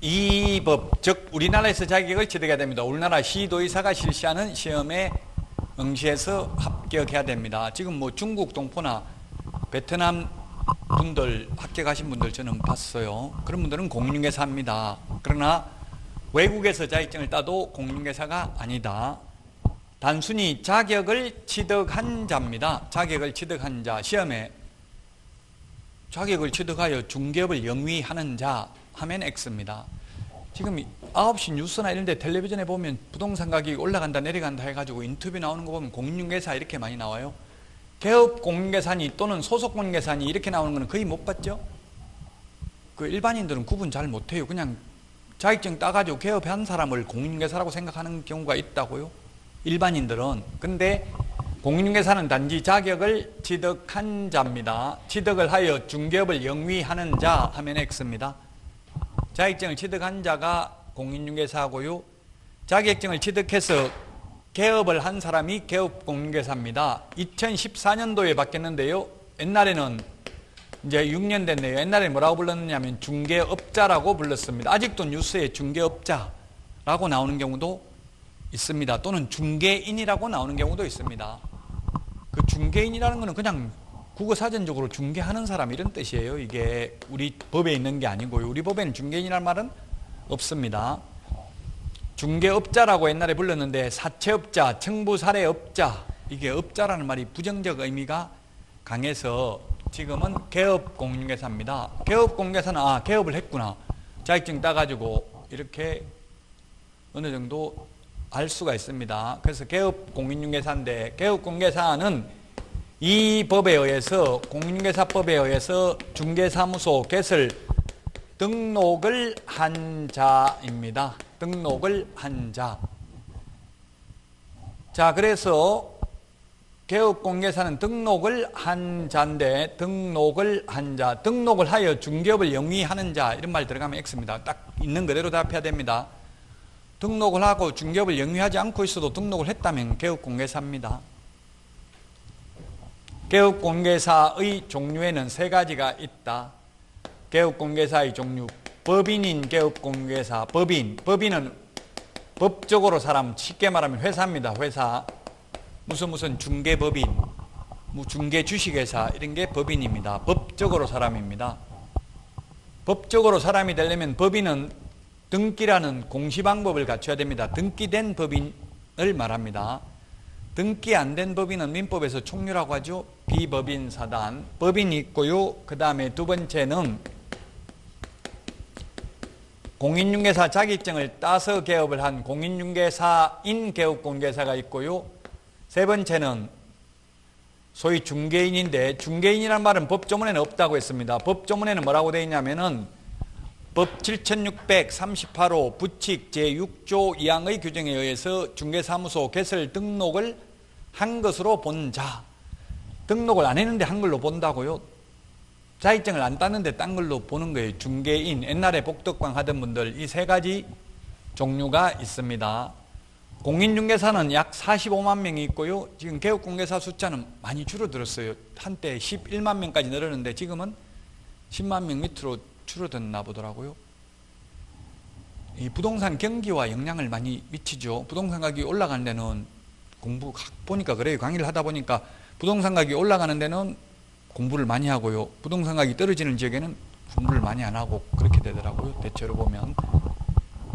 이 법, 즉 우리나라에서 자격을 취득해야 됩니다. 우리나라 시도의사가 실시하는 시험에 응시해서 합격해야 됩니다. 지금 뭐 중국 동포나 베트남 분들, 합격하신 분들 저는 봤어요. 그런 분들은 공인중개사입니다. 그러나 외국에서 자격증을 따도 공인중개사가 아니다. 단순히 자격을 취득한 자입니다. 자격을 취득한 자, 시험에 자격을 취득하여 중개업을 영위하는 자 하면 X입니다. 지금 9시 뉴스나 이런 데 텔레비전에 보면 부동산 가격이 올라간다 내려간다 해가지고 인터뷰 나오는 거 보면 공인중개사 이렇게 많이 나와요. 개업 공인중개사니 또는 소속 공인중개사니 이렇게 나오는 거는 거의 못 봤죠. 그 일반인들은 구분 잘 못해요. 그냥 자격증 따가지고 개업한 사람을 공인중개사라고 생각하는 경우가 있다고요. 일반인들은. 근데 공인중개사는 단지 자격을 취득한 자입니다. 취득을 하여 중개업을 영위하는 자 하면 X입니다. 자격증을 취득한 자가 공인중개사고요. 자격증을 취득해서 개업을 한 사람이 개업공인중개사입니다. 2014년도에 바뀌었는데요. 옛날에는 이제 6년 됐네요. 옛날에 뭐라고 불렀느냐면 중개업자라고 불렀습니다. 아직도 뉴스에 중개업자라고 나오는 경우도 있습니다. 또는 중개인이라고 나오는 경우도 있습니다. 그 중개인이라는 것은 그냥 국어사전적으로 중개하는 사람 이런 뜻이에요. 이게 우리 법에 있는 게 아니고요. 우리 법에는 중개인이라는 말은 없습니다. 중개업자라고 옛날에 불렀는데 사채업자, 청부사례업자, 이게 업자라는 말이 부정적 의미가 강해서 지금은 개업공인중개사입니다. 개업공인중개사는 개업을 했구나. 자격증 따가지고 이렇게 어느 정도 알 수가 있습니다. 그래서 개업공인중개사인데 개업공인중개사는 이 법에 의해서 공인중개사법에 의해서 중개사무소 개설 등록을 한 자입니다. 등록을 한 자. 자, 그래서 개업공인중개사는 등록을 한 자인데 등록을 한 자, 등록을 하여 중개업을 영위하는 자 이런 말 들어가면 X입니다. 딱 있는 그대로 답해야 됩니다. 등록을 하고 중개업을 영위하지 않고 있어도 등록을 했다면 개업공인중개사입니다. 개업공인중개사의 종류에는 세 가지가 있다. 개업공인중개사의 종류. 법인인 개업공인중개사. 법인은 법적으로 사람, 쉽게 말하면 회사입니다. 회사. 무슨 중개법인, 중개주식회사 이런 게 법인입니다. 법적으로 사람입니다. 법적으로 사람이 되려면 법인은 등기라는 공시방법을 갖춰야 됩니다. 등기된 법인을 말합니다. 등기 안 된 법인은 민법에서 총류라고 하죠. 비법인 사단. 법인이 있고요. 그 다음에 두 번째는 공인중개사 자격증을 따서 개업을 한 공인중개사인 개업공개사가 있고요. 세 번째는 소위 중개인인데, 중개인이란 말은 법조문에는 없다고 했습니다. 법조문에는 뭐라고 되어 있냐면은 법 7638호 부칙 제6조 2항의 규정에 의해서 중개사무소 개설 등록을 한 것으로 본 자. 등록을 안 했는데 한글로 본다고요? 자격증을 안 땄는데 딴 걸로 보는 거예요. 중개인, 옛날에 복덕방 하던 분들, 이 세 가지 종류가 있습니다. 공인중개사는 약 45만 명이 있고요. 지금 개업공개사 숫자는 많이 줄어들었어요. 한때 11만 명까지 늘었는데 지금은 10만 명 밑으로 줄어들나 보더라고요. 이 부동산 경기와 영향을 많이 미치죠. 부동산 가격이 올라가는 데는 공부 보니까 그래요. 강의를 하다 보니까 부동산 가격이 올라가는 데는 공부를 많이 하고요. 부동산 가격이 떨어지는 지역에는 공부를 많이 안 하고 그렇게 되더라고요. 대체로 보면.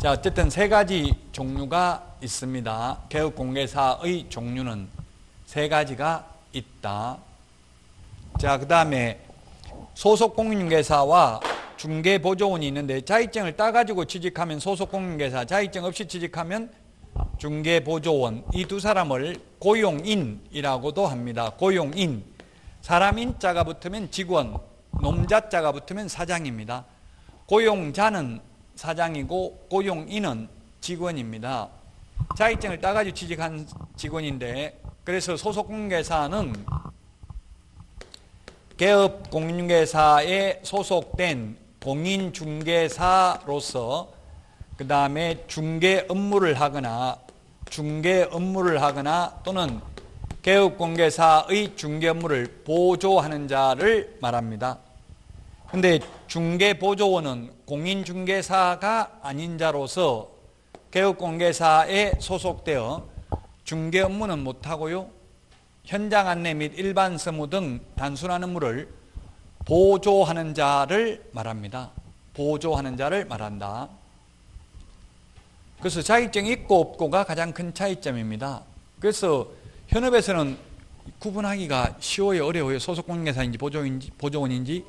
자, 어쨌든 세 가지 종류가 있습니다. 개업공개사의 종류는 세 가지가 있다. 자, 그 다음에 소속공인중개사와 중개보조원이 있는데, 자격증을 따가지고 취직하면 소속공인중개사, 자격증 없이 취직하면 중개보조원, 이 두 사람을 고용인이라고도 합니다. 고용인. 사람 인자가 붙으면 직원, 놈자자가 붙으면 사장입니다. 고용자는 사장이고 고용인은 직원입니다. 자격증을 따가지고 취직한 직원인데, 그래서 소속공인중개사는 개업공인중개사에 소속된 공인중개사로서 그 다음에 중개 업무를 하거나 또는 개업공개사의 중개 업무를 보조하는 자를 말합니다. 근데 중개보조원은 공인중개사가 아닌 자로서 개업공개사에 소속되어 중개 업무는 못하고요. 현장 안내 및 일반 서무 등 단순한 업무를 보조하는 자를 말합니다. 보조하는 자를 말한다. 그래서 자격증이 있고 없고가 가장 큰 차이점입니다. 그래서 현업에서는 구분하기가 쉬워요, 어려워요? 소속공인중개사인지 보조원인지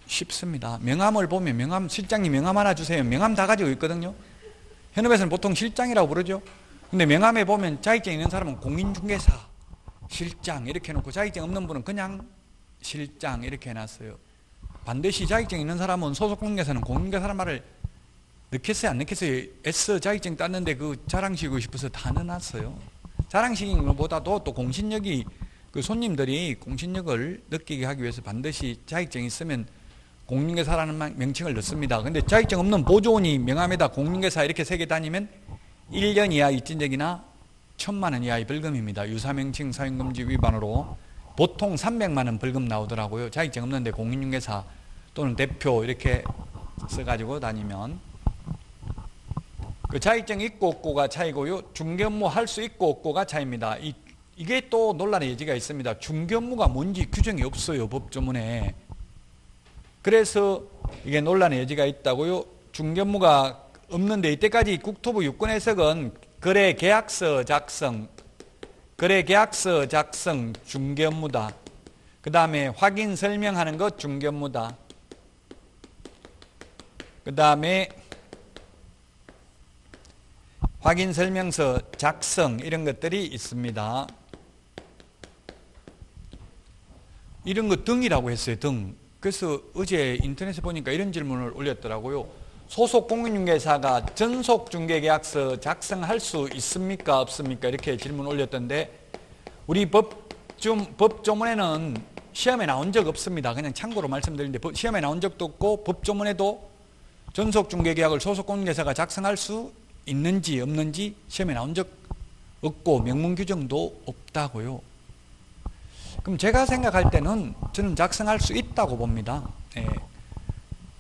쉽습니다. 명함을 보면 실장님 명함 하나 주세요. 명함 다 가지고 있거든요. 현업에서는 보통 실장이라고 부르죠. 근데 명함에 보면 자격증 있는 사람은 공인중개사, 실장 이렇게 해놓고 자격증 없는 분은 그냥 실장 이렇게 해놨어요. 반드시 자격증 있는 사람은 소속공인중개사는 공인중개사라는 말을 넣겠어요, 안 넣겠어요? 애써 자격증 땄는데 그 자랑시키고 싶어서 다 넣어놨어요. 자랑시키는 것보다도 또 공신력이, 그 손님들이 공신력을 느끼게 하기 위해서 반드시 자격증이 있으면 공인중개사라는 명칭을 넣습니다. 근데 자격증 없는 보조원이 명함에다 공인중개사 이렇게 새겨 다니면 1년 이하 입진적이나 1,000만 원 이하의 벌금입니다. 유사명칭 사용금지 위반으로 보통 300만 원 벌금 나오더라고요. 자격증 없는데 공인중개사 또는 대표 이렇게 써가지고 다니면. 그 자격증 있고 없고가 차이고요. 중개업무 할 수 있고 없고가 차이입니다. 이게 또 논란의 여지가 있습니다. 중개업무가 뭔지 규정이 없어요, 법조문에. 그래서 이게 논란의 여지가 있다고요. 중개업무가 없는데, 이때까지 국토부 유권 해석은 거래계약서 작성 중개업무다. 그 다음에 확인 설명하는 것 중개업무다. 그 다음에 확인 설명서 작성 이런 것들이 있습니다. 이런 거 등이라고 했어요, 등. 그래서 어제 인터넷에 보니까 이런 질문을 올렸더라고요. 소속 공인중개사가 전속 중개계약서 작성할 수 있습니까, 없습니까? 이렇게 질문 올렸던데, 우리 법조문에는 시험에 나온 적 없습니다. 그냥 참고로 말씀드리는데, 시험에 나온 적도 없고 법조문에도 전속 중개계약을 소속 공인중개사가 작성할 수 있는지 없는지 시험에 나온 적 없고 명문 규정도 없다고요. 그럼 제가 생각할 때는 저는 작성할 수 있다고 봅니다. 예.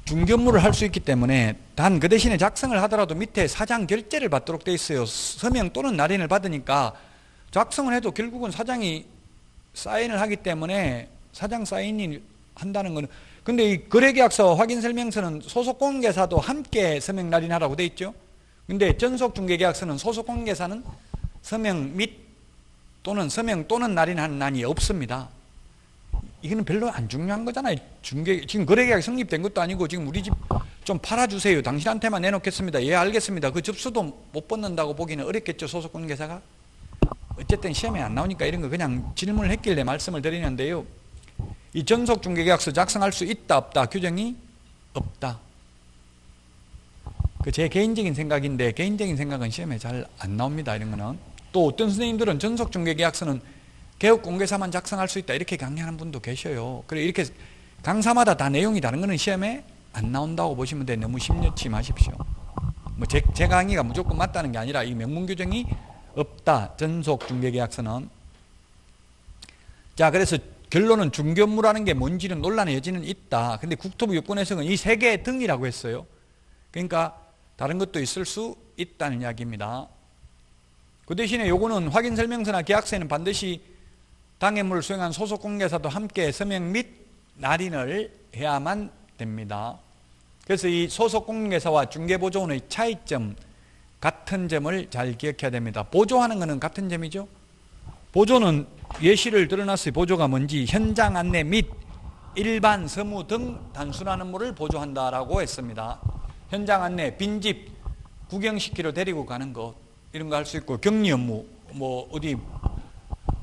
중개업무를 할 수 있기 때문에, 단 그 대신에 작성을 하더라도 밑에 사장 결재를 받도록 돼 있어요. 서명 또는 날인을 받으니까 작성을 해도 결국은 사장이 사인을 하기 때문에 사장 사인이 한다는 거는, 근데 이 거래계약서 확인설명서는 소속공개사도 함께 서명 날인하라고 돼 있죠. 근데 전속중개계약서는 소속공개사는 서명 및 또는 서명 또는 날인하는 난이 없습니다. 이거는 별로 안 중요한 거잖아요. 지금 거래계약이 성립된 것도 아니고 지금 우리 집 좀 팔아주세요. 당신한테만 내놓겠습니다. 예, 알겠습니다. 그 접수도 못 받는다고 보기는 어렵겠죠, 소속공개사가. 어쨌든 시험에 안 나오니까 이런 거 그냥 질문을 했길래 말씀을 드리는데요. 이 전속중개계약서 작성할 수 있다 없다 규정이 없다. 그 제 개인적인 생각인데 개인적인 생각은 시험에 잘 안 나옵니다. 이런 거는. 또 어떤 선생님들은 전속중개계약서는 개업공개사만 작성할 수 있다 이렇게 강의하는 분도 계셔요. 그래 이렇게 강사마다 다 내용이 다른 거는 시험에 안 나온다고 보시면 돼. 너무 심려치 마십시오. 뭐 제 강의가 무조건 맞다는 게 아니라 이 명문 규정이 없다. 전속중개계약서는. 자, 그래서 결론은 중개업무라는 게 뭔지는 논란의 여지는 있다. 근데 국토부 요건 해석은 이 세 개의 등이라고 했어요. 그러니까 다른 것도 있을 수 있다는 이야기입니다. 그 대신에 요거는 확인설명서나 계약서에는 반드시 당해물을 수행한 소속공개사도 함께 서명 및 날인을 해야만 됩니다. 그래서 이 소속공개사와 중개보조원의 차이점, 같은 점을 잘 기억해야 됩니다. 보조하는 것은 같은 점이죠. 보조는 예시를 들어놨어요. 보조가 뭔지. 현장 안내 및 일반 서무 등 단순한 업무를 보조한다라고 했습니다. 현장 안내, 빈집 구경시키러 데리고 가는 것 이런 거 할 수 있고, 격리 업무 뭐 어디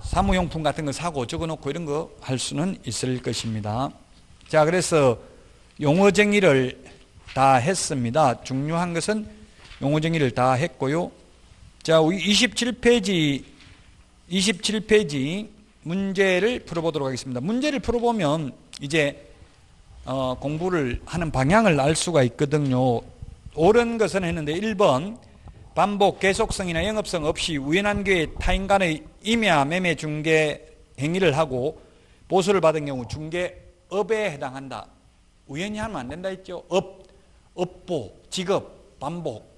사무용품 같은 거 사고 적어놓고 이런 거 할 수는 있을 것입니다. 자, 그래서 용어 정의를 다 했습니다. 중요한 것은 용어 정의를 다 했고요. 자, 27페이지 문제를 풀어보도록 하겠습니다. 문제를 풀어보면 이제 공부를 하는 방향을 알 수가 있거든요. 옳은 것은 했는데 1번 반복, 계속성이나 영업성 없이 우연한 기회에 타인 간의 임야, 매매, 중개 행위를 하고 보수를 받은 경우 중개업에 해당한다. 우연히 하면 안 된다 했죠. 업보, 직업,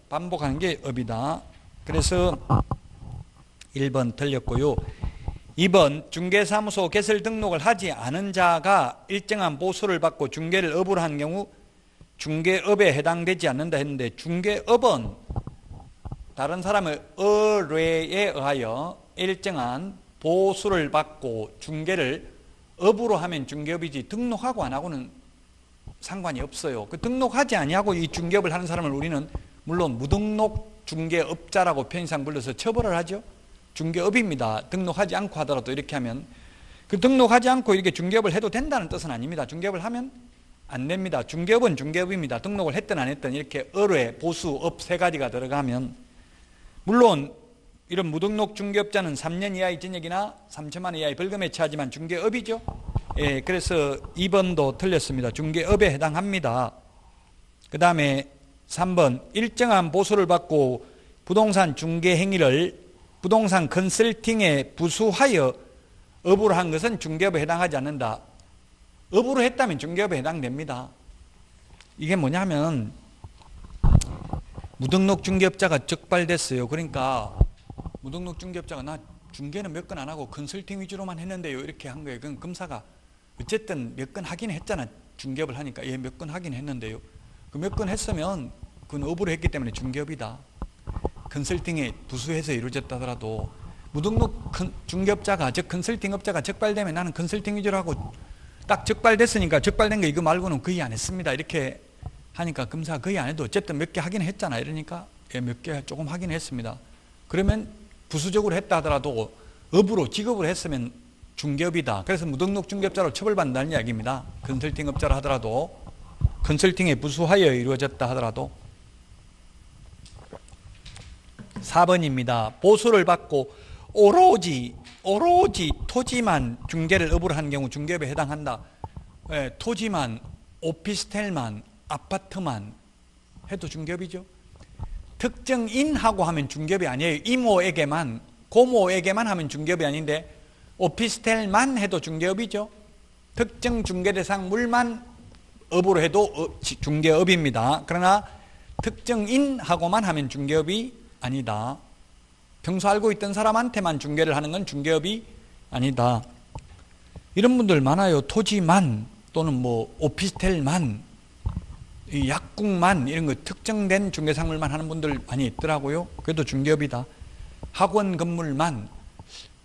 반복하는 게 업이다. 그래서 1번 틀렸고요. 2번 중개사무소 개설 등록을 하지 않은 자가 일정한 보수를 받고 중개를 업으로 한 경우 중개업에 해당되지 않는다 했는데, 중개업은 다른 사람의 의뢰에 의하여 일정한 보수를 받고 중개를 업으로 하면 중개업이지, 등록하고 안 하고는 상관이 없어요. 그 등록하지 아니하고 이 중개업을 하는 사람을 우리는 물론 무등록 중개업자라고 편의상 불러서 처벌을 하죠. 중개업입니다. 등록하지 않고 하더라도 이렇게 하면. 그 등록하지 않고 이렇게 중개업을 해도 된다는 뜻은 아닙니다. 중개업을 하면 안 됩니다. 중개업은 중개업입니다. 등록을 했든 안 했든 이렇게 의뢰, 보수, 업 세 가지가 들어가면. 물론 이런 무등록 중개업자는 3년 이하의 징역이나 3천만 원 이하의 벌금에 처하지만 중개업이죠. 예, 그래서 2번도 틀렸습니다. 중개업에 해당합니다. 그 다음에 3번 일정한 보수를 받고 부동산 중개 행위를 부동산 컨설팅에 부수하여 업으로 한 것은 중개업에 해당하지 않는다. 업으로 했다면 중개업에 해당됩니다. 이게 뭐냐면 무등록 중개업자가 적발됐어요. 그러니까 무등록 중개업자가 나 중개는 몇 건 안 하고 컨설팅 위주로만 했는데요 이렇게 한 거예요. 그럼 검사가 어쨌든 몇 건 하긴 했잖아. 중개업을 하니까 예, 몇 건 하긴 했는데요. 그 몇 건 했으면 그건 업으로 했기 때문에 중개업이다. 컨설팅에 부수해서 이루어졌다 하더라도 무등록 중개업자가, 즉 컨설팅업자가 적발되면 나는 컨설팅 위주로 하고 딱 적발됐으니까 적발된 거 이거 말고는 거의 안 했습니다. 이렇게 하니까 검사가 거의 안 해도 어쨌든 몇 개 하긴 했잖아. 이러니까 예, 몇 개 조금 하긴 했습니다. 그러면 부수적으로 했다 하더라도 업으로 직업으로 했으면 중개업이다. 그래서 무등록 중개업자로 처벌받는다는 이야기입니다. 컨설팅업자라 하더라도, 컨설팅에 부수하여 이루어졌다 하더라도. 4번입니다. 보수를 받고 오로지 토지만 중개를 업으로 한 경우 중개업에 해당한다. 예, 토지만, 오피스텔만, 아파트만 해도 중개업이죠. 특정인하고 하면 중개업이 아니에요. 이모에게만, 고모에게만 하면 중개업이 아닌데 오피스텔만 해도 중개업이죠. 특정 중개대상 물만 업으로 해도 중개업입니다. 그러나 특정인하고만 하면 중개업이 아니다. 평소 알고 있던 사람한테만 중개를 하는 건 중개업이 아니다. 이런 분들 많아요. 토지만 또는 뭐 오피스텔만, 이 약국만 이런 거 특정된 중개상물만 하는 분들 많이 있더라고요. 그래도 중개업이다. 학원 건물만,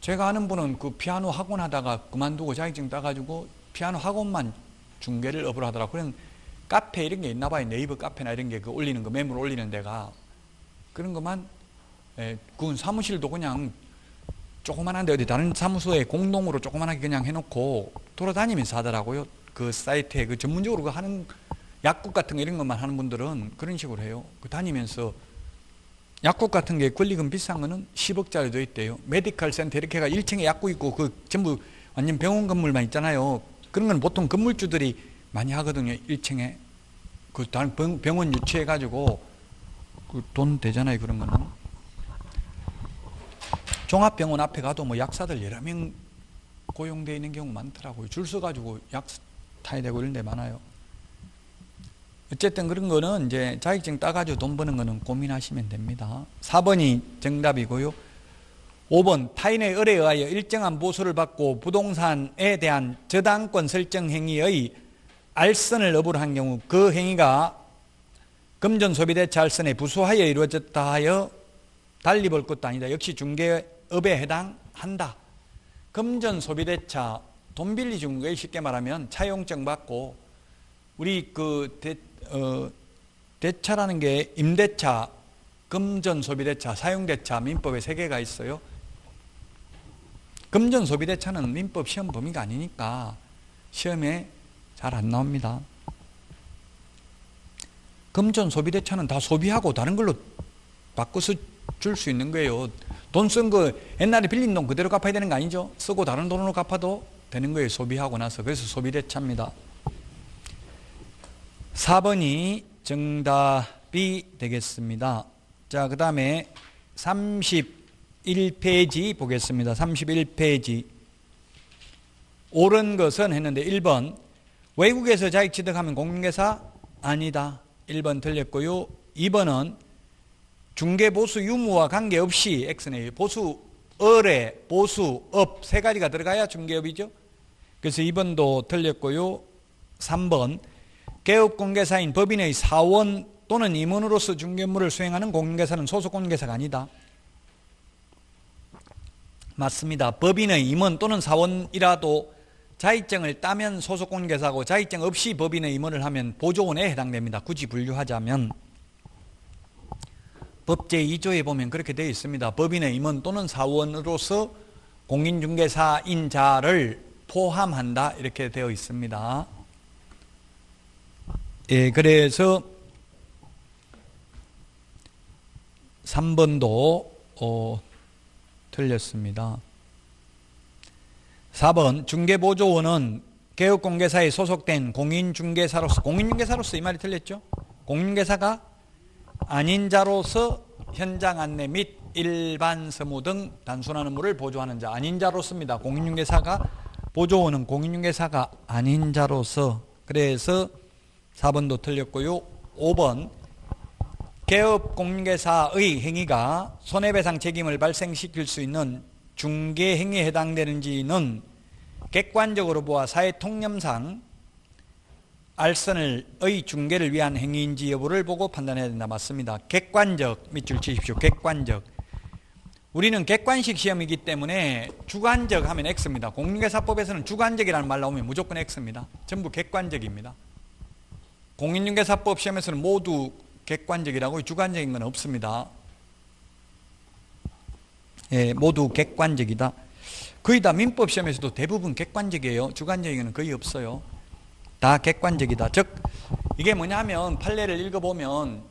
제가 아는 분은 그 피아노 학원 하다가 그만두고 자격증 따가지고 피아노 학원만 중개를 업으로 하더라고요. 그냥 카페 이런 게 있나 봐요. 네이버 카페나 이런 게 그 올리는 거, 매물 올리는 데가. 그런 것만, 그건 사무실도 그냥 조그만한데 어디 다른 사무소에 공동으로 조그만하게 그냥 해놓고 돌아다니면서 하더라고요. 그 사이트에 그 전문적으로 그 하는 약국 같은 거 이런 것만 하는 분들은 그런 식으로 해요. 그 다니면서 약국 같은 게 권리금 비싼 거는 10억짜리도 있대요. 메디컬 센터 이렇게가 1층에 약국 있고 그 전부 완전 병원 건물만 있잖아요. 그런 건 보통 건물주들이 많이 하거든요. 1층에 그 다른 병원 유치해 가지고 그 돈 되잖아요. 그런 거는. 종합병원 앞에 가도 뭐 약사들 여러 명 고용되어 있는 경우 많더라고요. 줄 서가지고 약 타야 되고 이런 데 많아요. 어쨌든 그런 거는 이제 자격증 따가지고 돈 버는 거는 고민하시면 됩니다. 4번이 정답이고요. 5번 타인의 의뢰에 의하여 일정한 보수를 받고 부동산에 대한 저당권 설정 행위의 알선을 업으로 한 경우 그 행위가 금전소비대차 알선에 부수하여 이루어졌다 하여 달리 볼 것도 아니다. 역시 중개업에 해당한다. 금전소비대차 돈 빌려준 거에 쉽게 말하면 차용증 받고 우리 그 대차라는 게 임대차, 금전소비대차, 사용대차 민법에 3개가 있어요. 금전소비대차는 민법 시험 범위가 아니니까 시험에 잘 안 나옵니다. 금전소비대차는 다 소비하고 다른 걸로 바꿔서 줄 수 있는 거예요. 돈 쓴 거 옛날에 빌린 돈 그대로 갚아야 되는 거 아니죠? 쓰고 다른 돈으로 갚아도 되는 거예요. 소비하고 나서. 그래서 소비대차입니다. 4번이 정답이 되겠습니다. 자, 그 다음에 31페이지 보겠습니다. 31페이지. 옳은 것은 했는데 1번 외국에서 자격 취득하면 공인중개사 아니다. 1번 틀렸고요. 2번은 중개보수 유무와 관계없이 X네요. 보수, 의뢰, 보수, 업 3가지가 들어가야 중개업이죠. 그래서 2번도 틀렸고요. 3번 개업공개사인 법인의 사원 또는 임원으로서 중개업무를 수행하는 공인중개사는 소속 공인중개사가 아니다. 맞습니다. 법인의 임원 또는 사원이라도 자격증을 따면 소속 공인중개사고 자격증 없이 법인의 임원을 하면 보조원에 해당됩니다. 굳이 분류하자면 법 제2조에 보면 그렇게 되어 있습니다. 법인의 임원 또는 사원으로서 공인중개사인 자를 포함한다 이렇게 되어 있습니다. 예, 그래서 3번도 틀렸습니다. 4번 중개보조원은 개업공개사에 소속된 공인중개사로서 이 말이 틀렸죠? 공인중개사가 아닌 자로서 현장 안내 및 일반 서무 등 단순한 업무를 보조하는 자, 아닌 자로서입니다. 공인중개사가 보조원은 공인중개사가 아닌 자로서. 그래서 4번도 틀렸고요. 5번 개업공인중개사의 행위가 손해배상 책임을 발생시킬 수 있는 중개행위에 해당되는지는 객관적으로 보아 사회통념상 알선의 중개를 위한 행위인지 여부를 보고 판단해야 된다. 맞습니다. 객관적 밑줄 치십시오. 객관적. 우리는 객관식 시험이기 때문에 주관적 하면 X입니다. 공인중개사법에서는 주관적이라는 말 나오면 무조건 X입니다. 전부 객관적입니다. 공인중개사법 시험에서는 모두 객관적이라고 주관적인 건 없습니다. 예, 모두 객관적이다. 거의 다 민법 시험에서도 대부분 객관적이에요. 주관적인 건 거의 없어요. 다 객관적이다. 즉 이게 뭐냐면 판례를 읽어보면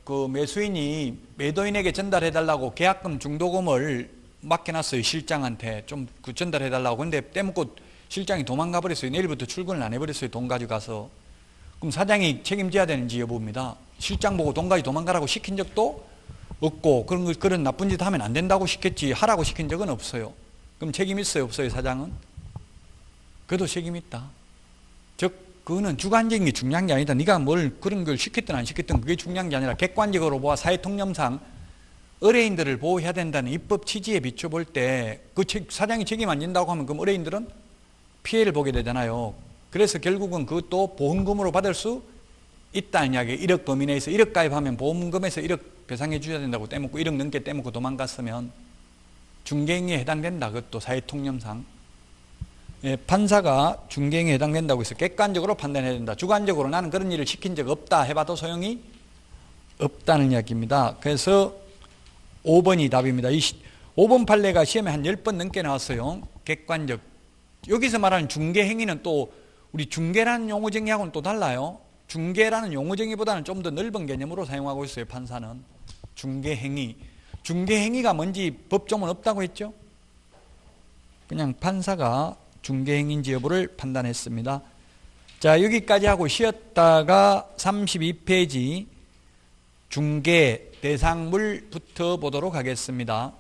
그 매수인이 매도인에게 전달해달라고 계약금 중도금을 맡겨놨어요. 실장한테 좀 그 전달해달라고. 근데 떼먹고 실장이 도망가 버렸어요. 내일부터 출근을 안 해버렸어요. 돈 가져가서. 그럼 사장이 책임져야 되는지 여부입니다. 실장 보고 돈 가지고 도망가라고 시킨 적도 없고 그런 나쁜 짓 하면 안 된다고 시켰지 하라고 시킨 적은 없어요. 그럼 책임 있어요? 없어요? 사장은? 그래도 책임 있다. 즉 그거는 주관적인 게 중요한 게 아니다. 네가 뭘 그런 걸 시켰든 안 시켰든 그게 중요한 게 아니라 객관적으로 보아 사회통념상 의뢰인들을 보호해야 된다는 입법 취지에 비춰볼 때 그 사장이 책임 안 진다고 하면 그럼 의뢰인들은 피해를 보게 되잖아요. 그래서 결국은 그것도 보험금으로 받을 수 있다는 이야기예요. 1억 범위 내에서 1억 가입하면 보험금에서 1억 배상해 줘야 된다고 떼먹고 1억 넘게 떼먹고 도망갔으면 중개행위에 해당된다. 그것도 사회통념상. 예, 판사가 중개행위에 해당된다고 해서 객관적으로 판단해야 된다. 주관적으로 나는 그런 일을 시킨 적 없다 해봐도 소용이 없다는 이야기입니다. 그래서 5번이 답입니다. 5번 판례가 시험에 한 10번 넘게 나왔어요. 객관적. 여기서 말하는 중개행위는 또 우리 중개라는 용어 정의하고는 또 달라요. 중개라는 용어 정의보다는 좀 더 넓은 개념으로 사용하고 있어요. 판사는. 중개행위. 중개행위가 뭔지 법조문 없다고 했죠. 그냥 판사가 중개행위인지 여부를 판단했습니다. 자, 여기까지 하고 쉬었다가 32페이지 중개 대상물부터 보도록 하겠습니다.